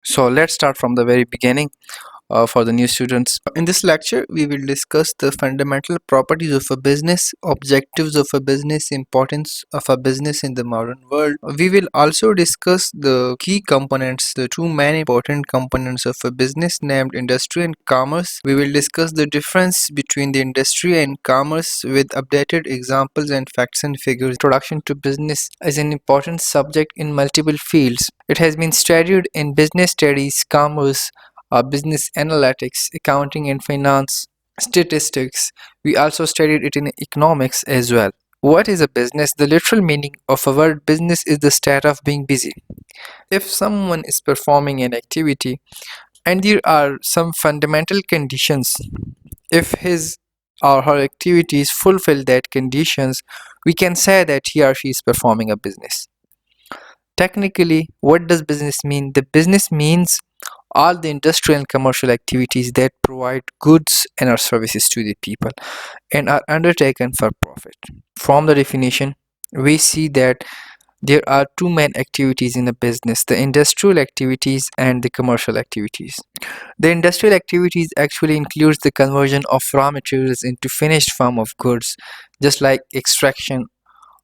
So let's start from the very beginning for the new students. In this lecture, we will discuss the fundamental properties of a business, objectives of a business, importance of a business in the modern world. We will also discuss the key components, the two main important components of a business named industry and commerce. We will discuss the difference between the industry and commerce with updated examples and facts and figures. Introduction to business is an important subject in multiple fields. It has been studied in business studies, commerce, business analytics, accounting and finance, statistics. We also studied it in economics as well. What is a business? The literal meaning of a word business is the state of being busy. If someone is performing an activity and there are some fundamental conditions, if his or her activities fulfill that conditions, we can say that he or she is performing a business. Technically, what does business mean? The business means all the industrial and commercial activities that provide goods and or services to the people and are undertaken for profit. From the definition, we see that there are two main activities in a business, the industrial activities and the commercial activities. The industrial activities actually includes the conversion of raw materials into finished form of goods, just like extraction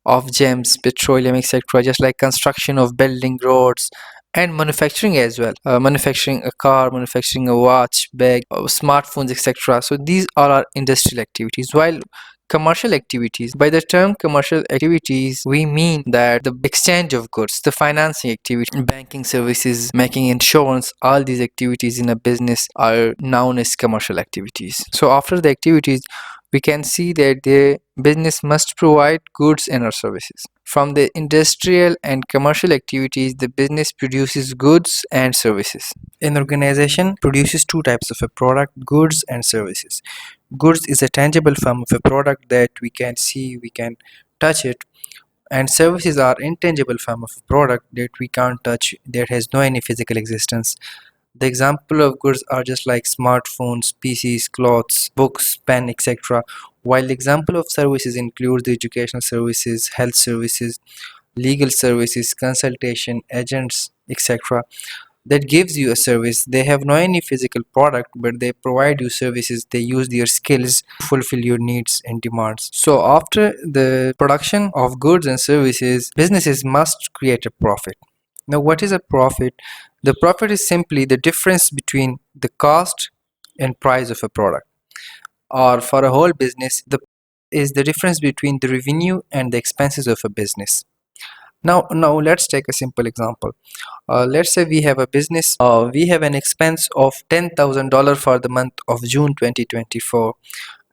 of gems, petroleum, etc., just like construction of building, roads, and manufacturing as well. Manufacturing a car, manufacturing a watch, bag, smartphones, etc. So these all are industrial activities. While commercial activities, by the term commercial activities, we mean that the exchange of goods, the financing activity, banking services, making insurance, all these activities in a business are known as commercial activities. So after the activities, we can see that the business must provide goods and or services. From the industrial and commercial activities, the business produces goods and services. An organization produces two types of a product, goods and services. Goods is a tangible form of a product that we can see, we can touch it, and services are intangible form of a product that we can't touch, that has no any physical existence. The example of goods are just like smartphones, PCs, clothes, books, pen, etc. While the example of services includes the educational services, health services, legal services, consultation, agents, etc. That gives you a service. They have no any physical product, but they provide you services. They use their skills to fulfill your needs and demands. So after the production of goods and services, businesses must create a profit. Now, what is a profit? The profit is simply the difference between the cost and price of a product. Or for a whole business, the is the difference between the revenue and the expenses of a business. Now let's take a simple example. Let's say we have a business. We have an expense of $10,000 for the month of June 2024,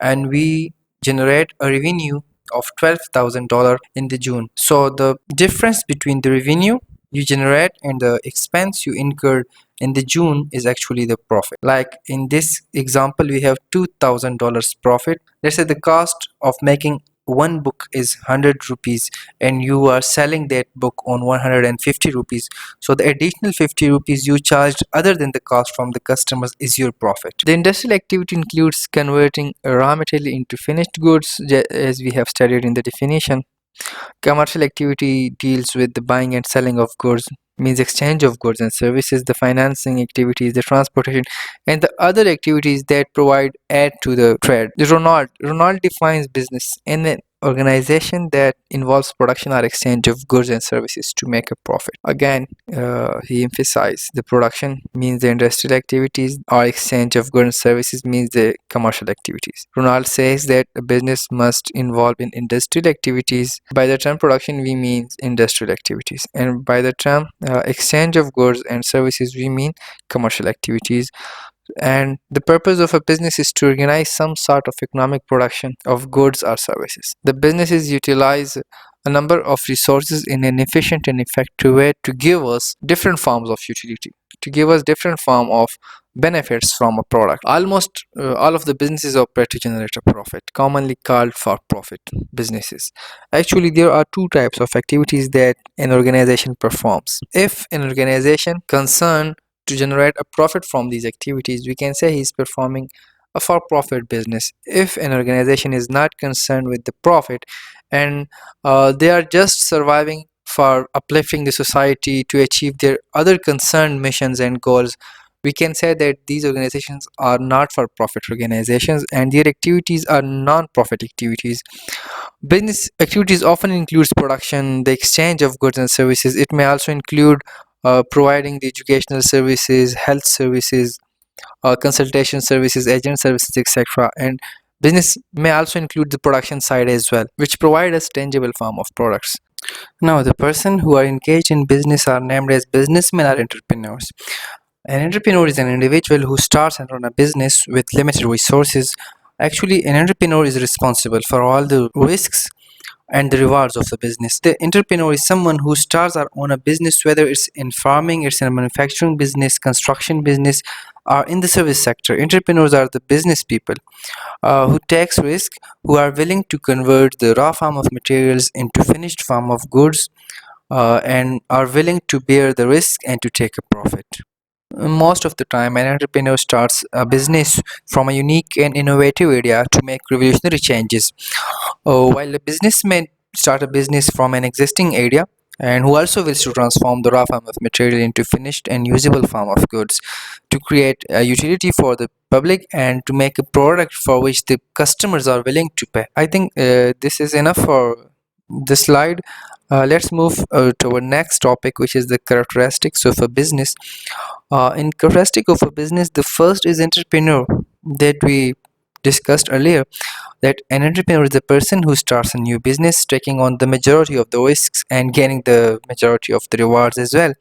and we generate a revenue of $12,000 in the June. So the difference between the revenue you generate and the expense you incurred in the June is actually the profit. Like in this example, we have $2,000 profit. Let's say the cost of making one book is 100 rupees and you are selling that book on 150 rupees, so the additional 50 rupees you charged other than the cost from the customers is your profit. The industrial activity includes converting raw material into finished goods, as we have studied in the definition. Commercial activity deals with the buying and selling of goods, means exchange of goods and services. The financing activities, the transportation, and the other activities that provide add to the trade. The Ronald defines business in an organization that involves production or exchange of goods and services to make a profit. Again, he emphasized the production means the industrial activities, or exchange of goods and services means the commercial activities. Ronald says that a business must involve in industrial activities. By the term production, we mean industrial activities, and by the term exchange of goods and services, we mean commercial activities. And the purpose of a business is to organize some sort of economic production of goods or services. The businesses utilize a number of resources in an efficient and effective way to give us different forms of utility, to give us different form of benefits from a product. Almost all of the businesses operate to generate a profit, commonly called for profit businesses. Actually, there are two types of activities that an organization performs. If an organization concerned to generate a profit from these activities, we can say he is performing a for profit business. If an organization is not concerned with the profit and they are just surviving for uplifting the society to achieve their other concerned missions and goals, we can say that these organizations are not for profit organizations and their activities are non-profit activities. Business activities often includes production, the exchange of goods and services. It may also include providing the educational services, health services, consultation services, agent services, etc. And business may also include the production side as well, which provide us tangible form of products. Now, the person who are engaged in business are named as businessmen or entrepreneurs. An entrepreneur is an individual who starts and run a business with limited resources. Actually, an entrepreneur is responsible for all the risks and the rewards of the business. The entrepreneur is someone who starts or own a business, whether it's in farming, it's in a manufacturing business, construction business, or in the service sector. Entrepreneurs are the business people who takes risk, who are willing to convert the raw form of materials into finished form of goods, and are willing to bear the risk and to take a profit. Most of the time, an entrepreneur starts a business from a unique and innovative idea to make revolutionary changes. While a businessman start a business from an existing area and who also wills to transform the raw form of material into finished and usable form of goods to create a utility for the public and to make a product for which the customers are willing to pay. I think this is enough for this slide. Let's move to our next topic, which is the characteristics of a business. In characteristic of a business, the first is entrepreneur that we discussed earlier, that an entrepreneur is a person who starts a new business, taking on the majority of the risks and gaining the majority of the rewards as well.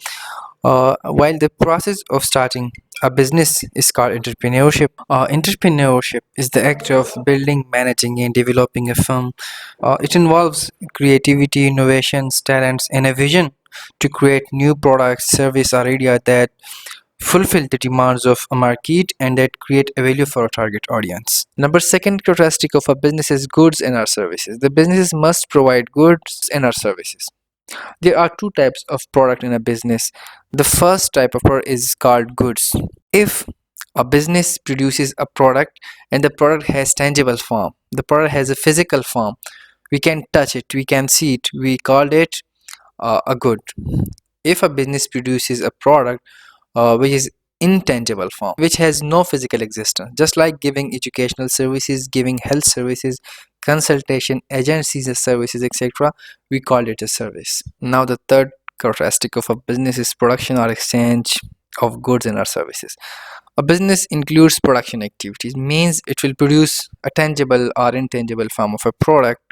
While the process of starting a business is called entrepreneurship. Entrepreneurship is the act of building, managing, and developing a firm. It involves creativity, innovations, talents, and a vision to create new products, service, or idea that fulfill the demands of a market and that create a value for a target audience. Number second characteristic of a business is goods and our services. The businesses must provide goods and our services. There are two types of product in a business. The first type of product is called goods. If a business produces a product and the product has tangible form, the product has a physical form, we can touch it, we can see it, we call it a good. If a business produces a product which is intangible form, which has no physical existence, just like giving educational services, giving health services, consultation, agencies services, etc., we call it a service. Now the third characteristic of a business is production or exchange of goods and our services. A business includes production activities, means it will produce a tangible or intangible form of a product,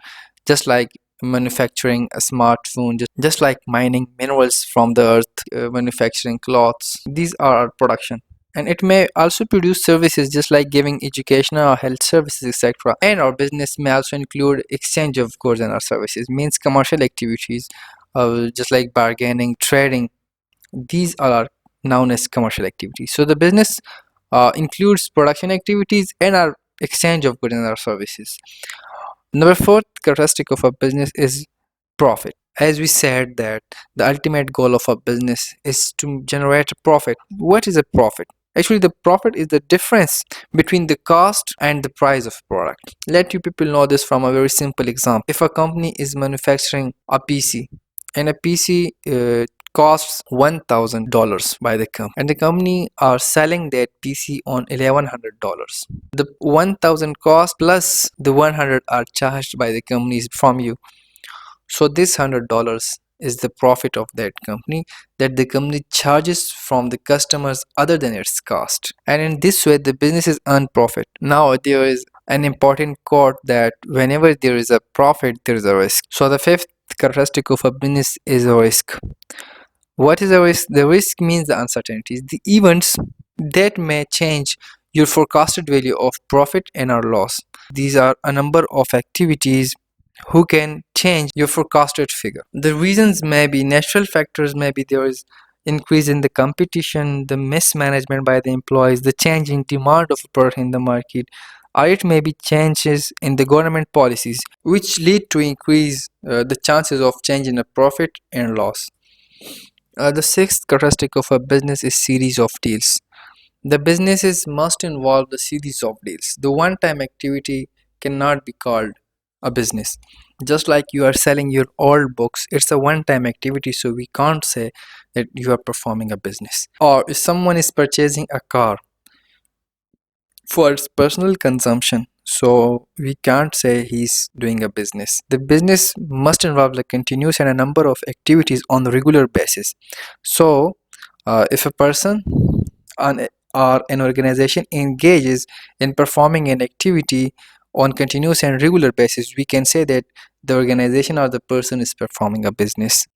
just like manufacturing a smartphone, just like mining minerals from the earth, manufacturing cloths. These are our production. And it may also produce services, just like giving educational or health services, etc. And our business may also include exchange of goods and our services, means commercial activities, just like bargaining, trading. These are known as commercial activities. So the business includes production activities and our exchange of goods and our services. Number fourth characteristic of a business is profit. As we said that the ultimate goal of a business is to generate a profit. What is a profit? Actually, the profit is the difference between the cost and the price of product. Let you people know this from a very simple example. If a company is manufacturing a PC and a PC costs $1,000 by the company and the company are selling that PC on $1,100, the 1,000 cost plus the 100 are charged by the companies from you. So this $100 is the profit of that company that the company charges from the customers other than its cost, and in this way the businesses earn profit. Now there is an important quote that whenever there is a profit there is a risk. So the fifth characteristic of a business is a risk. What is a risk? The risk means the uncertainties, the events that may change your forecasted value of profit and or loss. These are a number of activities who can change your forecasted figure. The reasons may be natural factors, maybe there is increase in the competition, the mismanagement by the employees, the change in demand of a product in the market, or it may be changes in the government policies which lead to increase the chances of change in a profit and loss. The sixth characteristic of a business is series of deals. The businesses must involve the series of deals. The one-time activity cannot be called a business. Just like you are selling your old books, it's a one time activity, so we can't say that you are performing a business. Or if someone is purchasing a car for its personal consumption, so we can't say he's doing a business. The business must involve a continuous and a number of activities on a regular basis. So if a person an, or an organization engages in performing an activity on continuous and regular basis, we can say that the organization or the person is performing a business.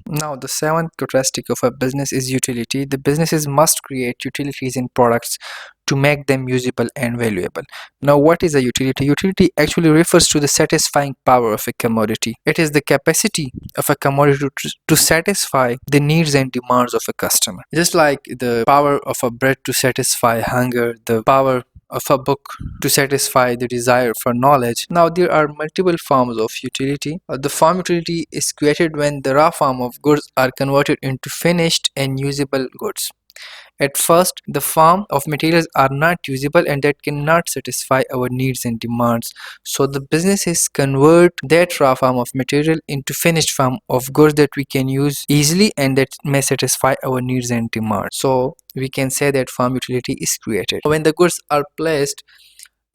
Now, the seventh characteristic of a business is utility. The businesses must create utilities in products to make them usable and valuable. Now, what is a utility? Utility actually refers to the satisfying power of a commodity. It is the capacity of a commodity to satisfy the needs and demands of a customer. Just like the power of a bread to satisfy hunger, the power of a book to satisfy the desire for knowledge. Now, there are multiple forms of utility. The farm utility is created when the raw form of goods are converted into finished and usable goods. At first, the form of materials are not usable and that cannot satisfy our needs and demands. So the businesses convert that raw form of material into finished form of goods that we can use easily and that may satisfy our needs and demands. So we can say that farm utility is created. When the goods are placed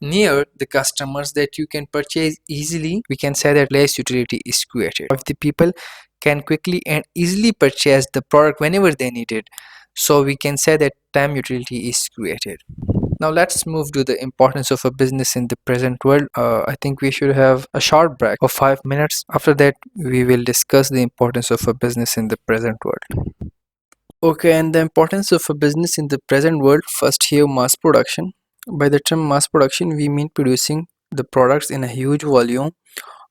near the customers that you can purchase easily, we can say that place utility is created. If the people can quickly and easily purchase the product whenever they need it, so we can say that time utility is created. Now let's move to the importance of a business in the present world. I think we should have a short break of 5 minutes. After that, we will discuss the importance of a business in the present world. Okay, and the importance of a business in the present world. First, here mass production. By the term mass production, we mean producing the products in a huge volume.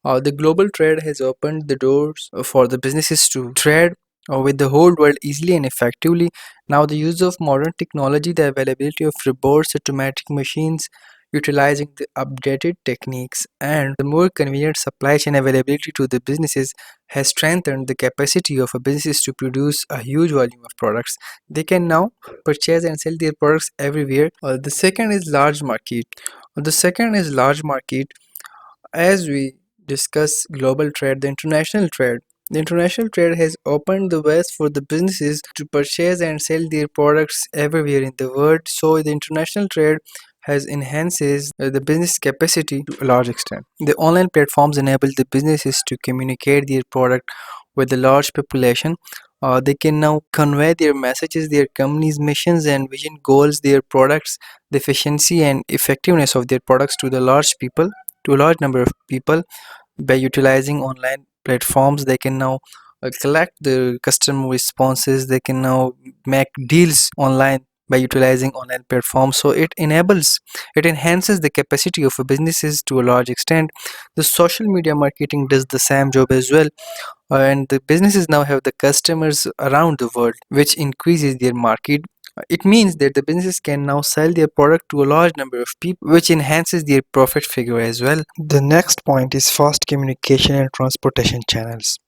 The global trade has opened the doors for the businesses to trade with the whole world easily and effectively. Now, the use of modern technology, the availability of robots, automatic machines, utilizing the updated techniques, and the more convenient supply chain availability to the businesses has strengthened the capacity of a business to produce a huge volume of products. They can now purchase and sell their products everywhere. The second is large market. The second is large market. As we discuss global trade, the international trade has opened the ways for the businesses to purchase and sell their products everywhere in the world. So the international trade has enhances the business capacity to a large extent. The online platforms enable the businesses to communicate their product with a large population. They can now convey their messages, their company's missions and vision goals, their products, the efficiency and effectiveness of their products to the large people, to a large number of people. By utilizing online platforms, they can now collect the customer responses. They can now make deals online by utilizing online platforms. So it enhances the capacity of a businesses to a large extent. The social media marketing does the same job as well, and the businesses now have the customers around the world, which increases their market. It means that the businesses can now sell their product to a large number of people, which enhances their profit figure as well. The next point is fast communication and transportation channels.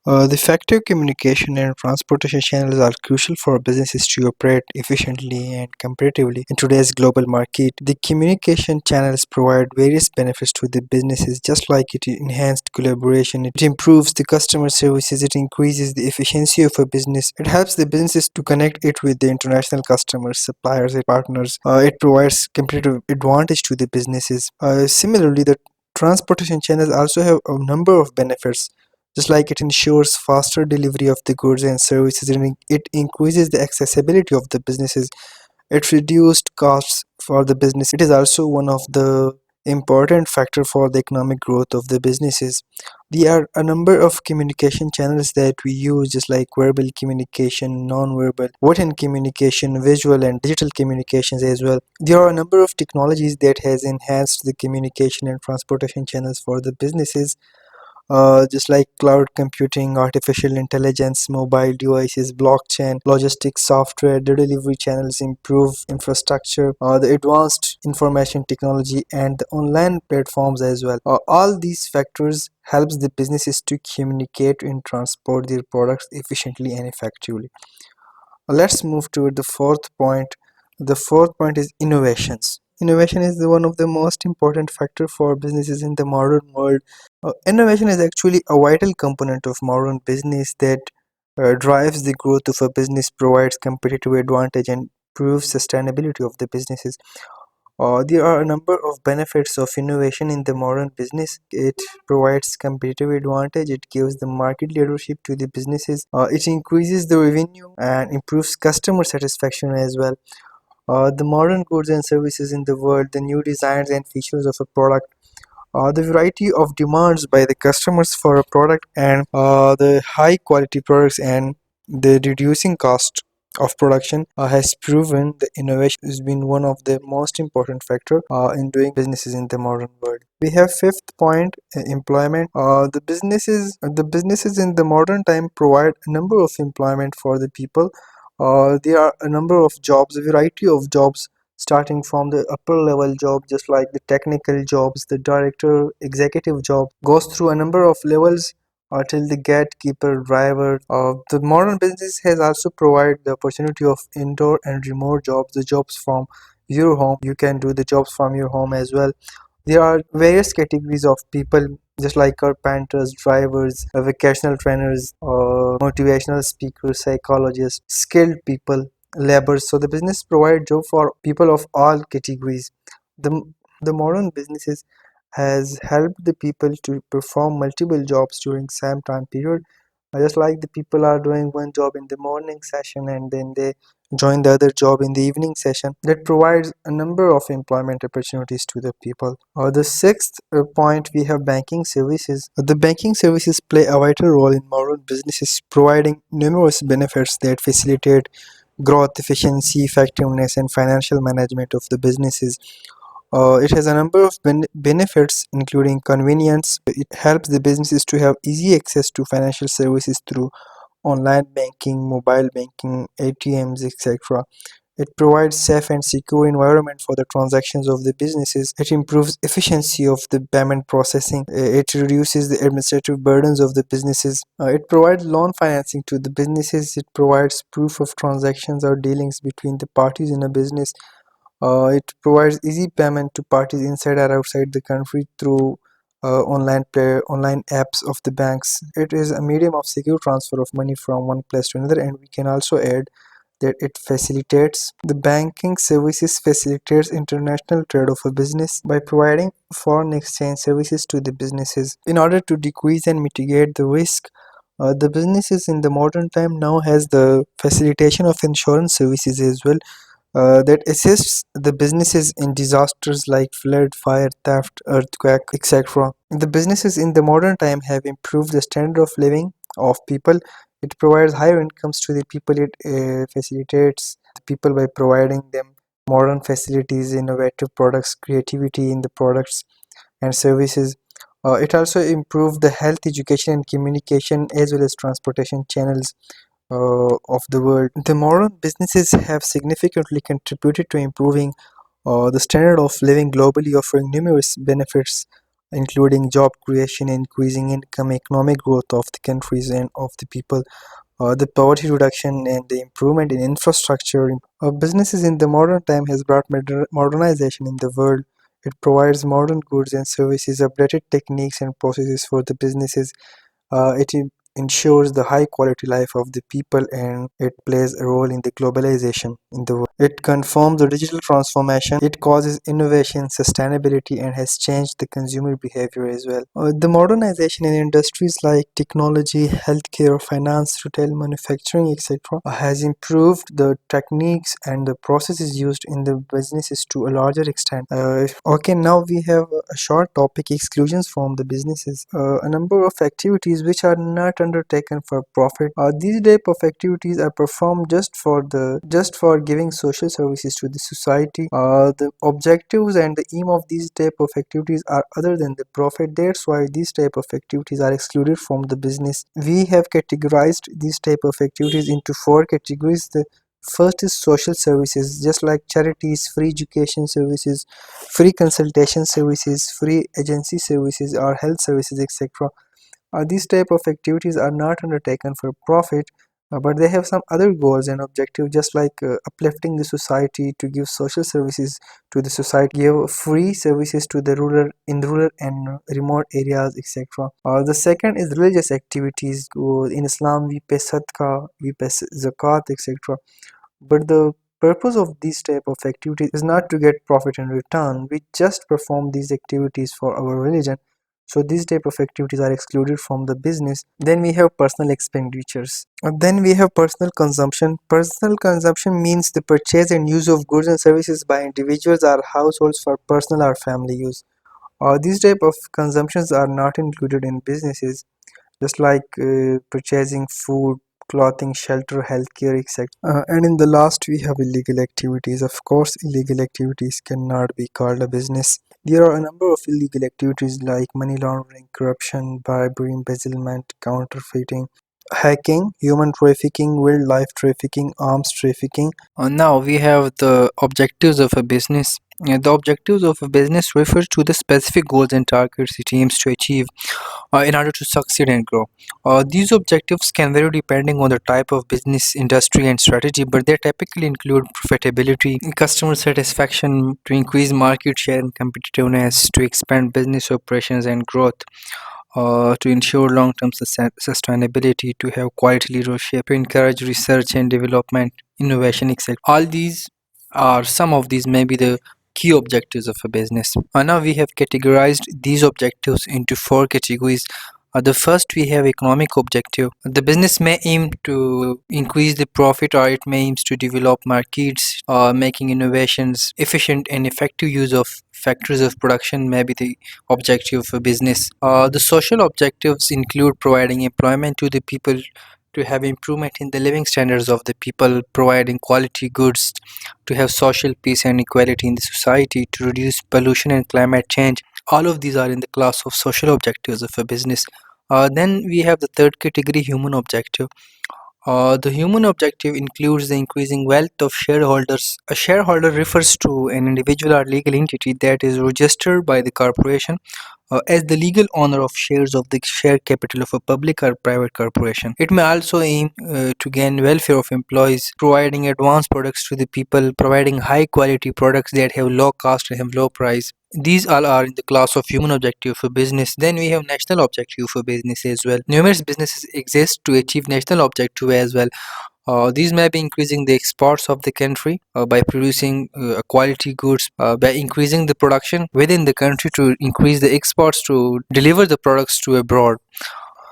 The effective communication and transportation channels are crucial for businesses to operate efficiently and competitively in today's global market. The communication channels provide various benefits to the businesses, just like it enhanced collaboration, it improves the customer services, it increases the efficiency of a business, it helps the businesses to connect it with the international customers, suppliers, and partners. It provides competitive advantage to the businesses. Similarly, the transportation channels also have a number of benefits, just like it ensures faster delivery of the goods and services, and it increases the accessibility of the businesses. It reduced costs for the business. It is also one of the important factor for the economic growth of the businesses. There are a number of communication channels that we use, just like verbal communication, non-verbal, written communication, visual and digital communications as well. There are a number of technologies that has enhanced the communication and transportation channels for the businesses, just like cloud computing, artificial intelligence, mobile devices, blockchain, logistics software, the delivery channels, improve infrastructure, the advanced information technology, and the online platforms as well. All these factors helps the businesses to communicate and transport their products efficiently and effectively. Let's move to the fourth point. The fourth point is innovations. Innovation is one of the most important factor for businesses in the modern world. Innovation is actually a vital component of modern business that drives the growth of a business, provides competitive advantage, and improves sustainability of the businesses. There are a number of benefits of innovation in the modern business. It provides competitive advantage, it gives the market leadership to the businesses, it increases the revenue and improves customer satisfaction as well. The modern goods and services in the world, the new designs and features of a product, the variety of demands by the customers for a product, and the high quality products and the reducing cost of production has proven the innovation has been one of the most important factor in doing businesses in the modern world. We have fifth point, employment. The businesses in the modern time provide a number of employment for the people. There are a number of jobs, a variety of jobs, starting from the upper level job, just like the technical jobs, the director executive job goes through a number of levels till the gatekeeper driver. The modern business has also provided the opportunity of indoor and remote jobs, the jobs from your home. You can do the jobs from your home as well. There are various categories of people, just like carpenters, drivers, vocational trainers, motivational speakers, psychologists, skilled people, laborers. So the business provide job for people of all categories. The the modern businesses has helped the people to perform multiple jobs during same time period. Just like the people are doing one job in the morning session and then they join the other job in the evening session, that provides a number of employment opportunities to the people. The sixth point, we have banking services. The banking services play a vital role in modern businesses, providing numerous benefits that facilitate growth, efficiency, effectiveness, and financial management of the businesses. It has a number of benefits, including convenience. It helps the businesses to have easy access to financial services through online banking, mobile banking, ATMs, etc. It provides safe and secure environment for the transactions of the businesses. It improves efficiency of the payment processing. It reduces the administrative burdens of the businesses. It provides loan financing to the businesses. It provides proof of transactions or dealings between the parties in a business. It provides easy payment to parties inside or outside the country through online apps of the banks. It is a medium of secure transfer of money from one place to another, and we can also add that it facilitates the banking services facilitates international trade of a business by providing foreign exchange services to the businesses in order to decrease and mitigate the risk. The businesses in the modern time now has the facilitation of insurance services as well, that assists the businesses in disasters like flood, fire, theft, earthquake, etc. The businesses in the modern time have improved the standard of living of people. It provides higher incomes to the people. It facilitates the people by providing them modern facilities, innovative products, creativity in the products and services. It also improved the health, education, and communication as well as transportation channels of the world. The modern businesses have significantly contributed to improving the standard of living globally, offering numerous benefits, including job creation, increasing income, economic growth of the countries and of the people, the poverty reduction, and the improvement in infrastructure. Businesses in the modern time has brought modernization in the world. It provides modern goods and services, updated techniques and processes for the businesses. It ensures the high quality life of the people, and it plays a role in the globalization in the world. It confirms the digital transformation. It causes innovation, sustainability, and has changed the consumer behavior as well. The modernization in industries like technology, healthcare, finance, retail, manufacturing, etc., has improved the techniques and the processes used in the businesses to a larger extent. Okay, now we have a short topic, exclusions from the businesses. A number of activities which are not undertaken for profit. These type of activities are performed just for giving social services to the society. The objectives and the aim of these type of activities are other than the profit. That's why these type of activities are excluded from the business. We have categorized these type of activities into four categories. The first is social services, just like charities, free education services, free consultation services, free agency services, or health services, etc. These type of activities are not undertaken for profit. But they have some other goals and objectives, just like uplifting the society, to give social services to the society, give free services to the rural in rural and remote areas, etc. The second is religious activities. In Islam, we pay sadaqah, we pay zakat, etc. But the purpose of these type of activities is not to get profit in return. We just perform these activities for our religion. So these type of activities are excluded from the business. Then we have personal expenditures. Then we have personal consumption. Personal consumption means the purchase and use of goods and services by individuals or households for personal or family use. These type of consumptions are not included in businesses, just like purchasing food, clothing, shelter, healthcare, etc. And in the last, we have illegal activities. Of course, illegal activities cannot be called a business. There are a number of illegal activities like money laundering, corruption, bribery, embezzlement, counterfeiting, hacking, human trafficking, wildlife trafficking, arms trafficking. Now we have the objectives of a business. The objectives of a business refers to the specific goals and targets it aims to achieve in order to succeed and grow. These objectives can vary depending on the type of business, industry, and strategy, but they typically include profitability, customer satisfaction, to increase market share and competitiveness, to expand business operations and growth, to ensure long-term sustainability, to have quality leadership, to encourage research and development, innovation, etc. All these are some of these may be the key objectives of a business. Now we have categorized these objectives into four categories. The first, we have economic objective. The business may aim to increase the profit, or it may aims to develop markets, making innovations, efficient and effective use of factors of production may be the objective of a business. The social objectives include providing employment to the people, to have improvement in the living standards of the people, providing quality goods, to have social peace and equality in the society, to reduce pollution and climate change. All of these are in the class of social objectives of a business. Then we have the third category, human objective. The human objective includes the increasing wealth of shareholders. A shareholder refers to an individual or legal entity that is registered by the corporation as the legal owner of shares of the share capital of a public or private corporation. It may also aim to gain welfare of employees, providing advanced products to the people, providing high quality products that have low cost and have low price. These all are in the class of human objective for business. Then we have national objective for business as well. Numerous businesses exist to achieve national objective as well. These may be increasing the exports of the country by producing quality goods, by increasing the production within the country to increase the exports to deliver the products to abroad.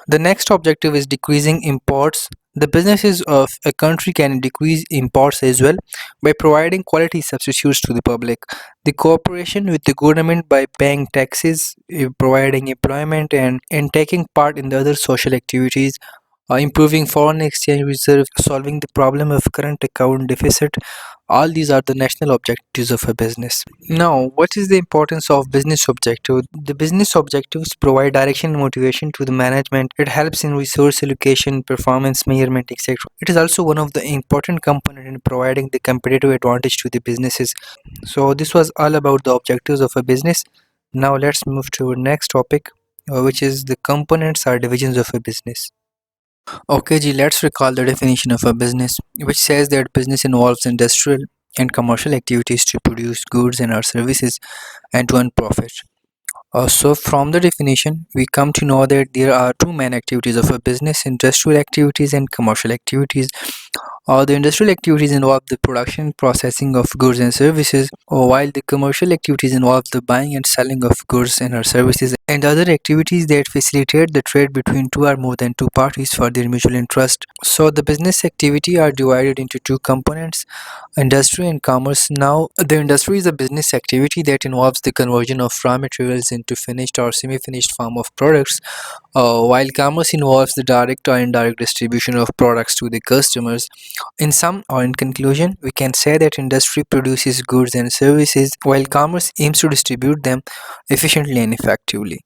The next objective is decreasing imports. The businesses of a country can decrease imports as well by providing quality substitutes to the public. The cooperation with the government by paying taxes, providing employment, and taking part in the other social activities, improving foreign exchange reserves, solving the problem of current account deficit. All these are the national objectives of a business. Now, what is the importance of business objective? The business objectives provide direction and motivation to the management. It helps in resource allocation, performance measurement, etc. It is also one of the important component in providing the competitive advantage to the businesses. So this was all about the objectives of a business. Now let's move to our next topic, which is the components or divisions of a business. Okay, Ji, let's recall the definition of a business, which says that business involves industrial and commercial activities to produce goods and or services and to earn profit. So, from the definition, we come to know that there are two main activities of a business: industrial activities and commercial activities. The industrial activities involve the production and processing of goods and services, while the commercial activities involve the buying and selling of goods and or services and other activities that facilitate the trade between two or more than two parties for their mutual interest. So, the business activity are divided into two components: industry and commerce. Now, the industry is a business activity that involves the conversion of raw materials into finished or semi-finished form of products, while commerce involves the direct or indirect distribution of products to the customers. In sum or in conclusion, we can say that industry produces goods and services while commerce aims to distribute them efficiently and effectively.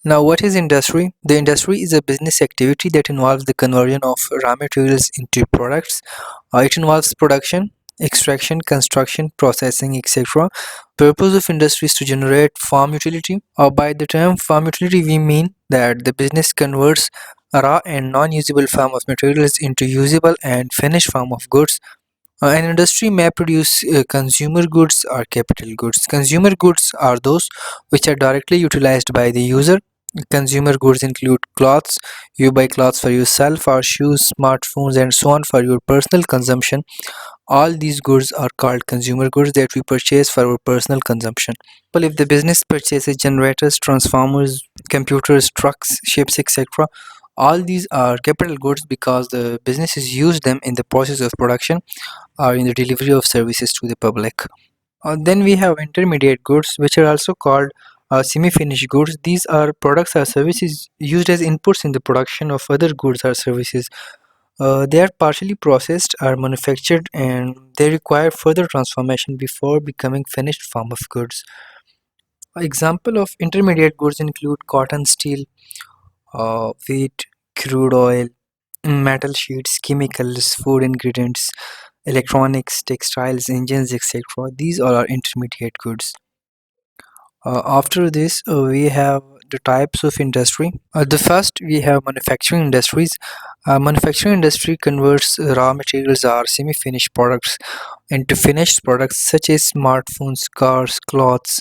Now, what is industry? The industry is a business activity that involves the conversion of raw materials into products. It involves production, extraction, construction, processing, etc. Purpose of industry is to generate farm utility. By the term farm utility, we mean that the business converts raw and non-usable form of materials into usable and finished form of goods. An industry may produce consumer goods or capital goods. Consumer goods are those which are directly utilized by the user. Consumer goods include clothes. You buy clothes for yourself, or shoes, smartphones, and so on for your personal consumption. All these goods are called consumer goods that we purchase for our personal consumption. But if the business purchases generators, transformers, computers, trucks, ships, etc., all these are capital goods because the businesses use them in the process of production or in the delivery of services to the public. Then we have intermediate goods, which are also called semi-finished goods. These are products or services used as inputs in the production of other goods or services. They are partially processed or manufactured, and they require further transformation before becoming finished form of goods. Example of intermediate goods include cotton, steel, wheat, crude oil, metal sheets, chemicals, food ingredients, electronics, textiles, engines, etc. These all are intermediate goods. After this, we have the types of industry. The first, we have manufacturing industries. Manufacturing industry converts raw materials or semi-finished products into finished products such as smartphones, cars, clothes,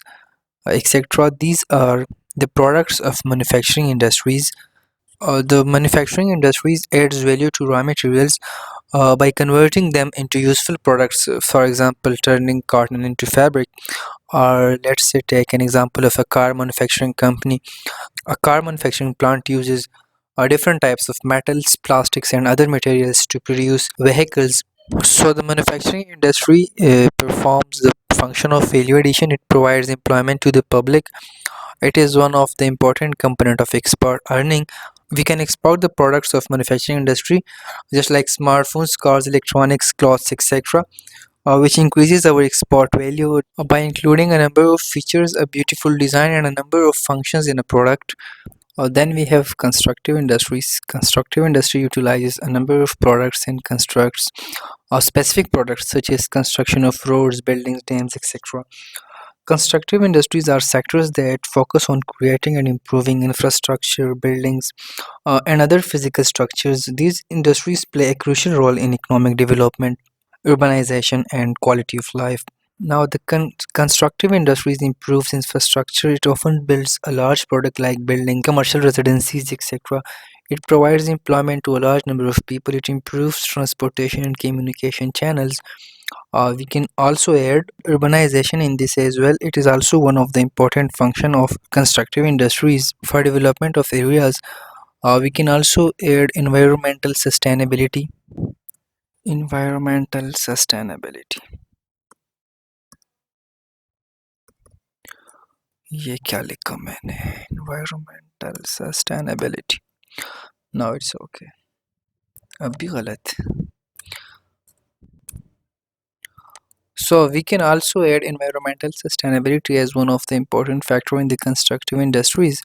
etc. These are the products of manufacturing industries. The manufacturing industries adds value to raw materials by converting them into useful products. For example, turning cotton into fabric. Or let's say take an example of a car manufacturing company. A car manufacturing plant uses different types of metals, plastics, and other materials to produce vehicles. So the manufacturing industry performs the function of value addition. It provides employment to the public. It is one of the important component of export earning. We can export the products of manufacturing industry, just like smartphones, cars, electronics, clothes, etc., which increases our export value by including a number of features, a beautiful design, and a number of functions in a product. Then we have constructive industries. Constructive industry utilizes a number of products and constructs specific products such as construction of roads, buildings, dams, etc. Constructive industries are sectors that focus on creating and improving infrastructure, buildings, and other physical structures. These industries play a crucial role in economic development, urbanization, and quality of life. Now, the constructive industries improves infrastructure. It often builds a large product like building, commercial residencies, etc. It provides employment to a large number of people. It improves transportation and communication channels. We can also add urbanization in this as well. It is also one of the important function of constructive industries for development of areas. We can also add environmental sustainability. Environmental sustainability. ये क्या लिखा मैंने? Environmental sustainability. Now it's okay. अब भी गलत. So we can also add environmental sustainability as one of the important factor in the constructive industries.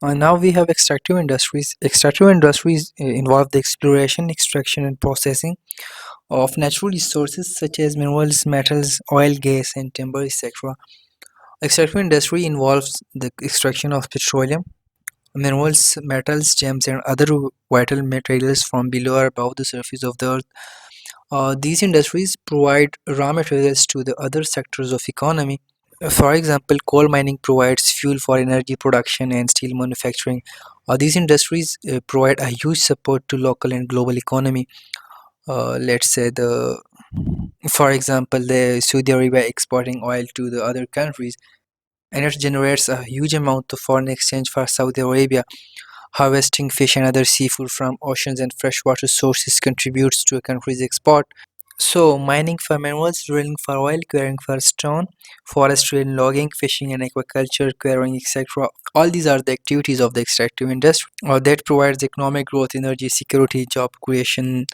Now we have extractive industries. Extractive industries involve the exploration, extraction, and processing of natural resources such as minerals, metals, oil, gas, and timber, etc. Extractive industry involves the extraction of petroleum, minerals, metals, gems, and other vital materials from below or above the surface of the earth. These industries provide raw materials to the other sectors of economy. For example, coal mining provides fuel for energy production and steel manufacturing. These industries provide a huge support to local and global economy. Let's say for example, the Saudi Arabia exporting oil to the other countries, and it generates a huge amount of foreign exchange for Saudi Arabia. Harvesting fish and other seafood from oceans and freshwater sources contributes to a country's export. So, mining for minerals, drilling for oil, quarrying for stone, forestry and logging, fishing and aquaculture, quarrying, etc. All these are the activities of the extractive industry that provides economic growth, energy security, job creation,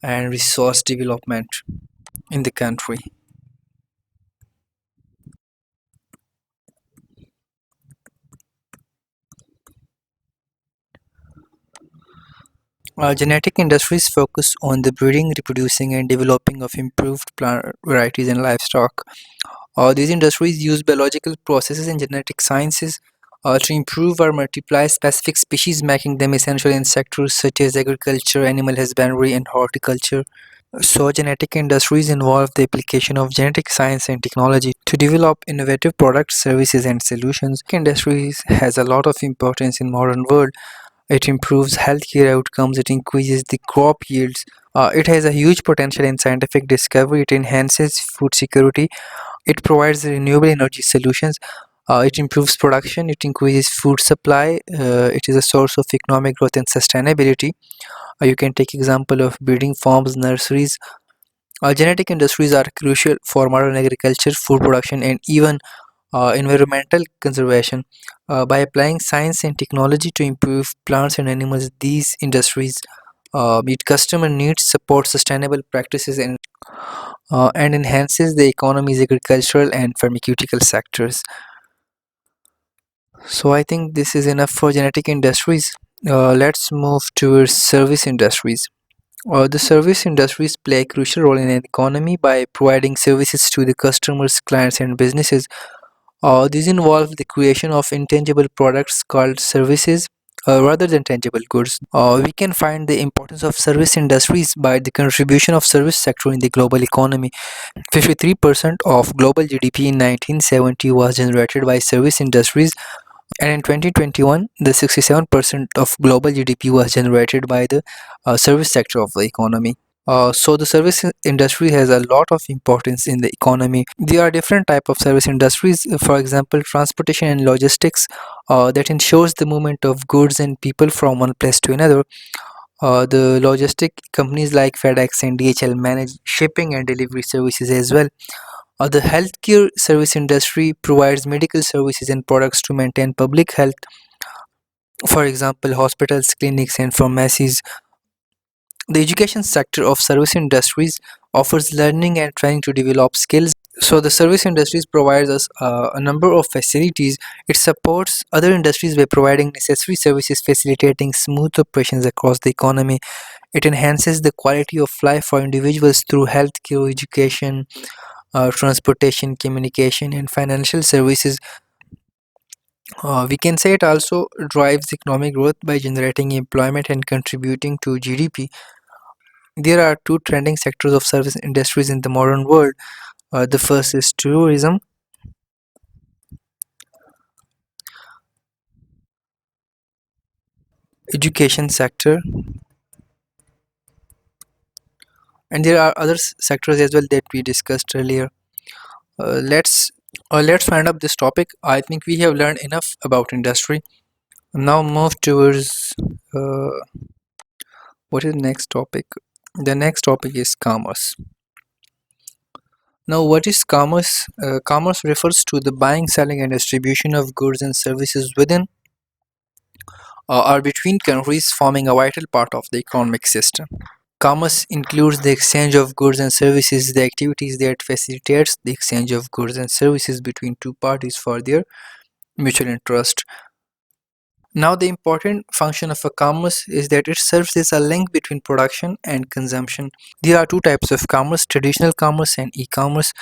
and resource development in the country. Genetic industries focus on the breeding, reproducing, and developing of improved plant varieties and livestock. These industries use biological processes and genetic sciences to improve or multiply specific species, making them essential in sectors such as agriculture, animal husbandry, and horticulture. So, genetic industries involve the application of genetic science and technology to develop innovative products, services, and solutions. Industries has a lot of importance in modern world. It improves healthcare outcomes. It increases the crop yields. It has a huge potential in scientific discovery. It enhances food security. It provides renewable energy solutions. It improves production. It increases food supply. It is a source of economic growth and sustainability. You can take example of breeding farms, nurseries. Genetic industries are crucial for modern agriculture, food production, and even environmental conservation. By applying science and technology to improve plants and animals, these industries meet customer needs, support sustainable practices, and enhances the economy's agricultural and pharmaceutical sectors. So I think this is enough for genetic industries. Let's move towards service industries. The service industries play a crucial role in an economy by providing services to the customers, clients, and businesses. These involve the creation of intangible products called services rather than tangible goods. We can find the importance of service industries by the contribution of service sector in the global economy. 53% of global GDP in 1970 was generated by service industries, and in 2021, the 67% of global GDP was generated by the service sector of the economy. So the service industry has a lot of importance in the economy. There are different type of service industries. For example, transportation and logistics that ensures the movement of goods and people from one place to another. The logistic companies like FedEx and DHL manage shipping and delivery services as well. The healthcare service industry provides medical services and products to maintain public health. For example, hospitals, clinics, and pharmacies. The education sector of service industries offers learning and training to develop skills. So the service industries provides us a number of facilities. It supports other industries by providing necessary services, facilitating smooth operations across the economy. It enhances the quality of life for individuals through healthcare, education, transportation, communication, and financial services. We can say it also drives economic growth by generating employment and contributing to GDP. There are two trending sectors of service industries in the modern world. The first is tourism, education sector, and there are other sectors as well that we discussed earlier. Let's find up this topic. I think we have learned enough about industry. Now move towards uh, what is next topic? The next topic is commerce. Now, what is commerce? Commerce refers to the buying, selling, and distribution of goods and services within or between countries, forming a vital part of the economic system. Commerce includes the exchange of goods and services, the activities that facilitates the exchange of goods and services between two parties for their mutual interest. Now, the important function of a commerce is that it serves as a link between production and consumption. There are two types of commerce: traditional commerce and e-commerce.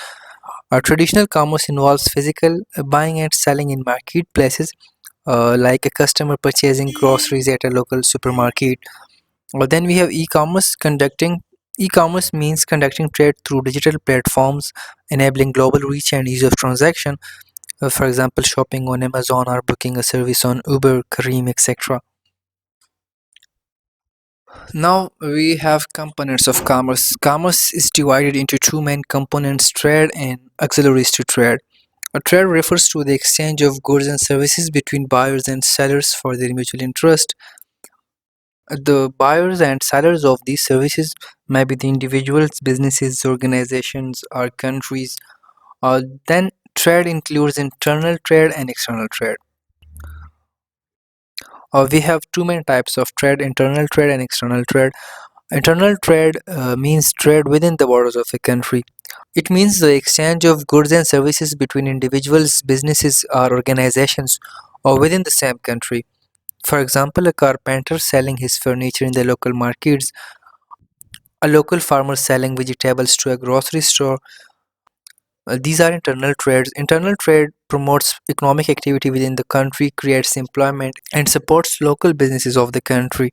Traditional commerce involves physical buying and selling in marketplaces, like a customer purchasing groceries at a local supermarket. Then we have e-commerce. Conducting e-commerce means conducting trade through digital platforms, enabling global reach and ease of transaction. For example, shopping on Amazon or booking a service on Uber, Careem, etc. Now we have components of commerce. Commerce is divided into two main components: trade and auxiliaries to trade. A trade refers to the exchange of goods and services between buyers and sellers for their mutual interest. The buyers and sellers of these services may be the individuals, businesses, organizations, or countries. Then trade includes internal trade and external trade. We have two main types of trade: internal trade and external trade. Internal trade means trade within the borders of a country. It means the exchange of goods and services between individuals, businesses, or organizations or within the same country. For example, a carpenter selling his furniture in the local markets, a local farmer selling vegetables to a grocery store. These are internal trades. Internal trade promotes economic activity within the country, creates employment, and supports local businesses of the country.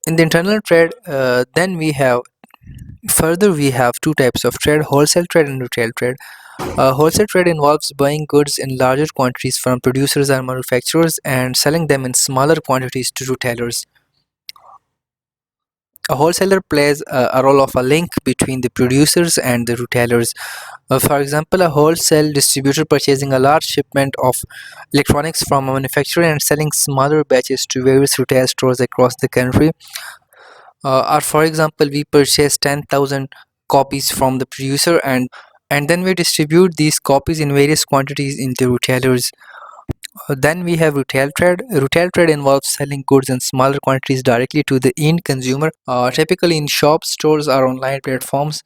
In the internal trade, then we have two types of trade: wholesale trade and retail trade. Wholesale trade involves buying goods in larger quantities from producers and manufacturers and selling them in smaller quantities to retailers. A wholesaler plays a role of a link between the producers and the retailers. For example, a wholesale distributor purchasing a large shipment of electronics from a manufacturer and selling smaller batches to various retail stores across the country. Or, for example, we purchase 10,000 copies from the producer and then we distribute these copies in various quantities into retailers. Then we have retail trade. Retail trade involves selling goods in smaller quantities directly to the end consumer, typically in shops, stores, or online platforms.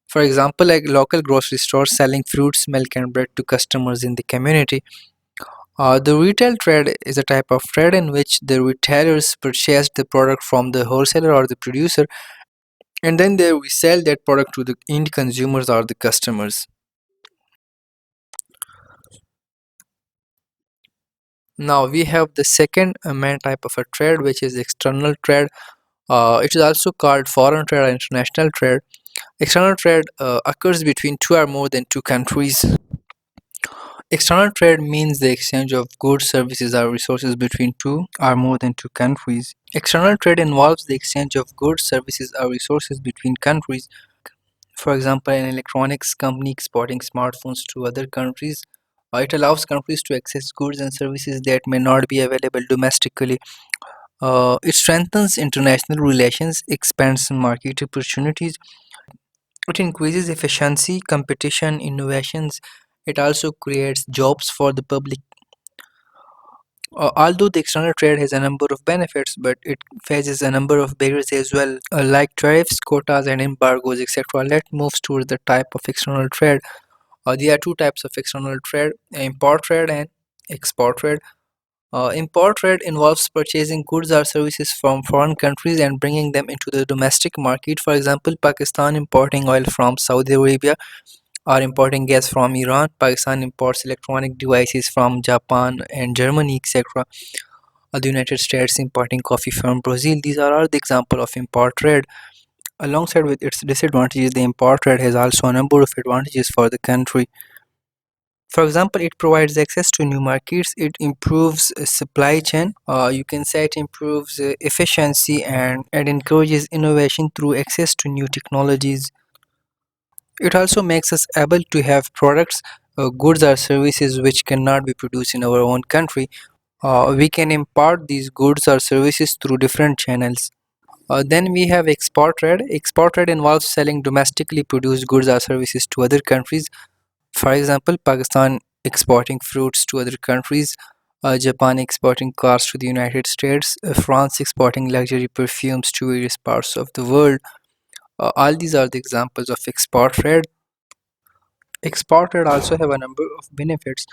For example, like local grocery stores selling fruits, milk, and bread to customers in the community. The retail trade is a type of trade in which the retailers purchase the product from the wholesaler or the producer and then they resell that product to the end consumers or the customers. Now we have the second main type of a trade, which is external trade. It is also called foreign trade or international trade. External trade occurs between two or more than two countries. External trade means the exchange of goods, services, or resources between two or more than two countries. External trade involves the exchange of goods, services, or resources between countries. For example, an electronics company exporting smartphones to other countries. It allows countries to access goods and services that may not be available domestically. It strengthens international relations, expands market opportunities, it increases efficiency, competition, innovations. It also creates jobs for the public. Although the external trade has a number of benefits, but it faces a number of barriers as well, like tariffs, quotas, and embargoes, etc. Let's move towards the type of external trade. There are two types of external trade: import trade and export trade. Import trade involves purchasing goods or services from foreign countries and bringing them into the domestic market. For example, Pakistan importing oil from Saudi Arabia or importing gas from Iran. Pakistan imports electronic devices from Japan and Germany, etc. The United States importing coffee from Brazil. These are all the example of import trade. Alongside with its disadvantages, the import trade has also a number of advantages for the country. For example, it provides access to new markets, it improves supply chain, you can say it improves efficiency and encourages innovation through access to new technologies. It also makes us able to have products, goods or services which cannot be produced in our own country. We can import these goods or services through different channels. Then we have export trade. Export trade involves selling domestically produced goods or services to other countries. For example, Pakistan exporting fruits to other countries, Japan exporting cars to the United States, France exporting luxury perfumes to various parts of the world. All these are the examples of export trade. Export trade also have a number of benefits.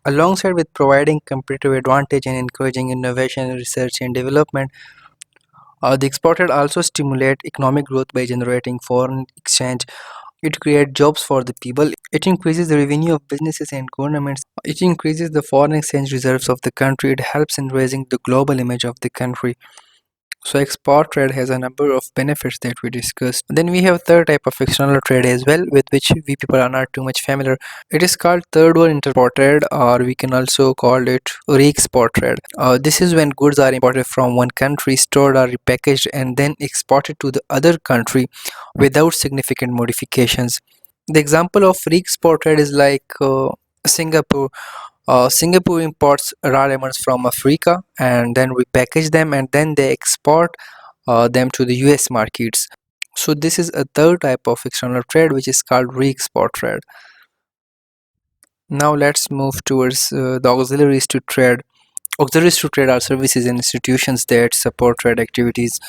Alongside with providing competitive advantage and encouraging innovation, research and development, the export trade also stimulate economic growth by generating foreign exchange. It creates jobs for the people. It increases the revenue of businesses and governments. It increases the foreign exchange reserves of the country. It helps in raising the global image of the country. So export trade has a number of benefits that we discussed. Then we have third type of external trade as well, with which we people are not too much familiar. It is called third world import trade, or we can also call it re-export trade. This is when goods are imported from one country, stored or repackaged, and then exported to the other country without significant modifications. The example of re-export trade is like Singapore. Singapore imports raw lemons from Africa and then repackage them and then they export them to the US markets. So this is a third type of external trade which is called re-export trade. Now let's move towards the auxiliaries to trade. Auxiliaries to trade are services and institutions that support trade activities,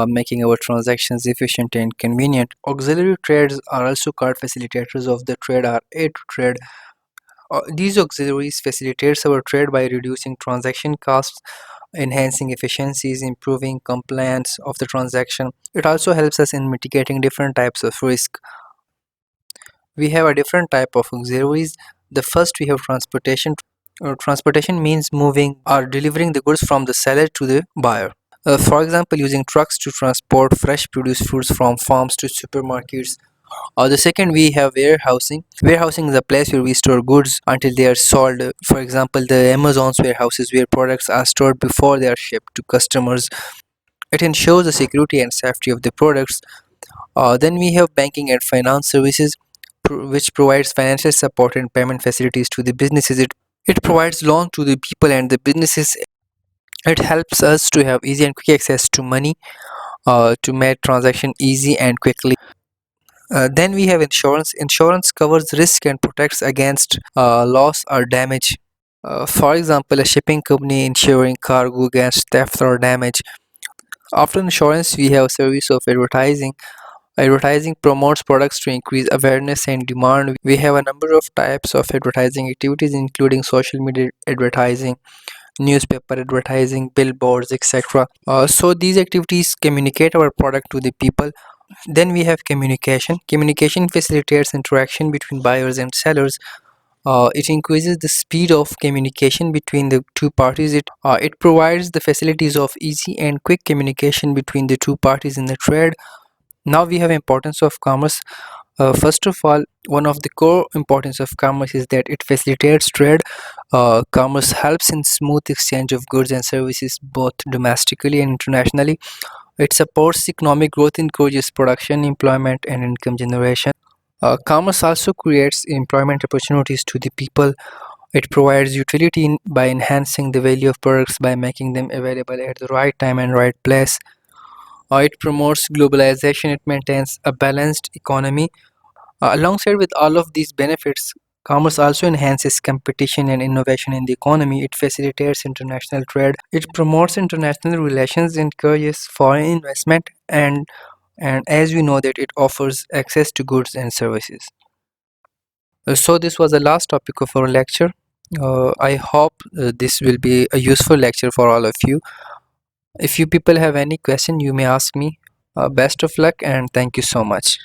making our transactions efficient and convenient. Auxiliary trades are also called facilitators of the trade or aid to trade. These auxiliaries facilitates our trade by reducing transaction costs, enhancing efficiencies, improving compliance of the transaction. It also helps us in mitigating different types of risk. we have a different type of auxiliaries. The first we have transportation. Transportation means moving or delivering the goods from the seller to the buyer. For example, using trucks to transport fresh produce fruits from farms to supermarkets. The second we have warehousing. Warehousing is a place where we store goods until they are sold. For example, the Amazon's warehouses where products are stored before they are shipped to customers. It ensures the security and safety of the products. Then we have banking and finance services, which provides financial support and payment facilities to the businesses. It provides loan to the people and the businesses. It helps us to have easy and quick access to money, to make transaction easy and quickly. Then we have insurance. Insurance covers risk and protects against loss or damage. For example, a shipping company insuring cargo against theft or damage. After insurance, we have service of advertising. Advertising promotes products to increase awareness and demand. We have a number of types of advertising activities, including social media advertising, newspaper advertising, billboards, etc. So these activities communicate our product to the people. Then we have communication. Communication facilitates interaction between buyers and sellers. It increases the speed of communication between the two parties. It provides the facilities of easy and quick communication between the two parties in the trade. Now we have importance of commerce. First of all, one of the core importance of commerce is that it facilitates trade. Commerce helps in smooth exchange of goods and services both domestically and internationally. It supports economic growth, encourages production, employment, and income generation. Commerce also creates employment opportunities to the people. It provides utility by enhancing the value of products by making them available at the right time and right place. It promotes globalization. It maintains a balanced economy. Alongside with all of these benefits, commerce also enhances competition and innovation in the economy. It facilitates international trade. It promotes international relations, encourages foreign investment, and as we know that it offers access to goods and services. So this was the last topic of our lecture. I hope this will be a useful lecture for all of you. If you people have any question, you may ask me. Best of luck and thank you so much.